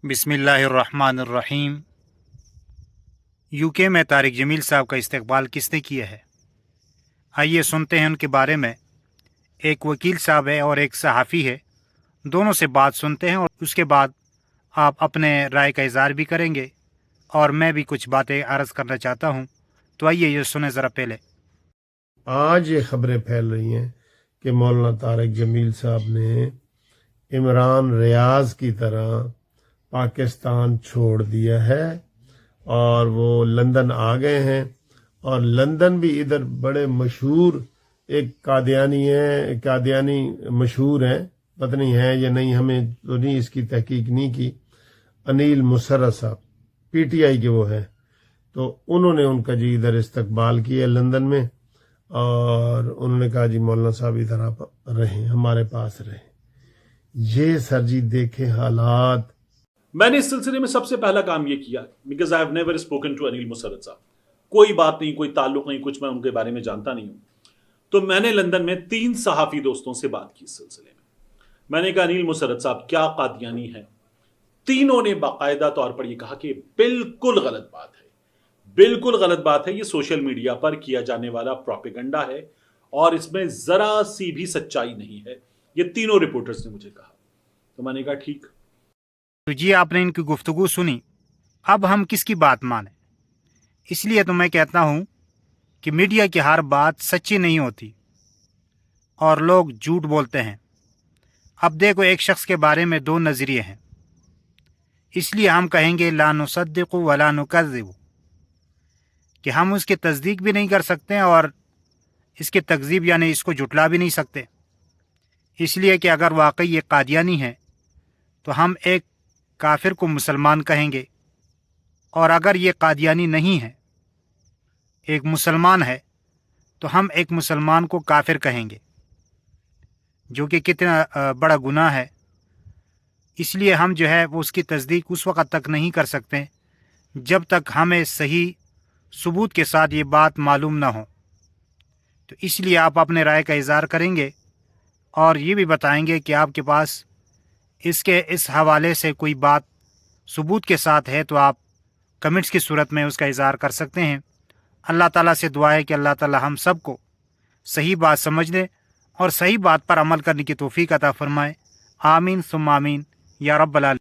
बिस्मिल्लाहिर्रहमानिर्रहीम। यूके में तारिक जमील साहब का इस्तकबाल किसने किया है? आइए सुनते हैं उनके बारे में। एक वकील साहब है और एक सहाफ़ी है, दोनों से बात सुनते हैं और उसके बाद आप अपने राय का इज़हार भी करेंगे और मैं भी कुछ बातें अर्ज़ करना चाहता हूँ। तो आइए ये सुने ज़रा पहले। आज ये खबरें फैल रही हैं कि मौलाना तारिक जमील साहब ने इमरान रियाज की तरह पाकिस्तान छोड़ दिया है और वो लंदन आ गए हैं। और लंदन भी इधर बड़े मशहूर एक कादियानी मशहूर हैं, पता नहीं है या नहीं, हमें तो नहीं इसकी तहकीक नहीं की। अनिल मुसर्रत साहब पीटीआई के वो हैं, तो उन्होंने उनका जी इधर इस्तकबाल किया लंदन में और उन्होंने कहा जी मौलाना साहब इधर आप रहें, हमारे पास रहें। ये सर जी देखे हालात। मैंने इस सिलसिले में सबसे पहला काम ये किया because I have never spoken to Anil Musarrat साहब। कोई बात नहीं, कोई ताल्लुक नहीं, कुछ मैं उनके बारे में जानता नहीं हूं। तो मैंने लंदन में 3 सहाफ़ी दोस्तों से बात की इस सिलसिले में। मैंने कहा अनिल मुसर्रत साहब क्या कादियानी है? तीनों ने बाकायदा तौर पर यह कहा कि बिल्कुल गलत बात है, बिल्कुल गलत बात है, ये सोशल मीडिया पर किया जाने वाला प्रोपेगेंडा है और इसमें जरा सी भी सच्चाई नहीं है। ये तीनों रिपोर्टर्स ने मुझे कहा। तो मैंने कहा ठीक। तो जी आपने इनकी गुफ्तगू सुनी, अब हम किसकी बात माने? इसलिए तो मैं कहता हूँ कि मीडिया की हर बात सच्ची नहीं होती और लोग झूठ बोलते हैं। अब देखो, एक शख्स के बारे में 2 नज़रिए हैं, इसलिए हम कहेंगे ला नुसद्दिक़ु वला नुकज़्ज़िबु, कि हम उसकी तस्दीक भी नहीं कर सकते और इसकी तकज़ीब यानी इसको झुटला भी नहीं सकते। इसलिए कि अगर वाकई ये कादियानी है तो हम एक काफिर को मुसलमान कहेंगे, और अगर ये कादियानी नहीं है, एक मुसलमान है, तो हम एक मुसलमान को काफिर कहेंगे, जो कि कितना बड़ा गुनाह है। इसलिए हम जो है वो उसकी तस्दीक उस वक़्त तक नहीं कर सकते जब तक हमें सही सबूत के साथ ये बात मालूम ना हो। तो इसलिए आप अपने राय का इज़हार करेंगे और ये भी बताएंगे कि आपके पास इसके इस हवाले से कोई बात सबूत के साथ है, तो आप कमेंट्स की सूरत में उसका इज़हार कर सकते हैं। अल्लाह ताला से दुआ है कि अल्लाह ताला हम सब को सही बात समझने और सही बात पर अमल करने की तौफीक अता फरमाए। आमीन सुम्मा आमीन या रब्बल आलमीन।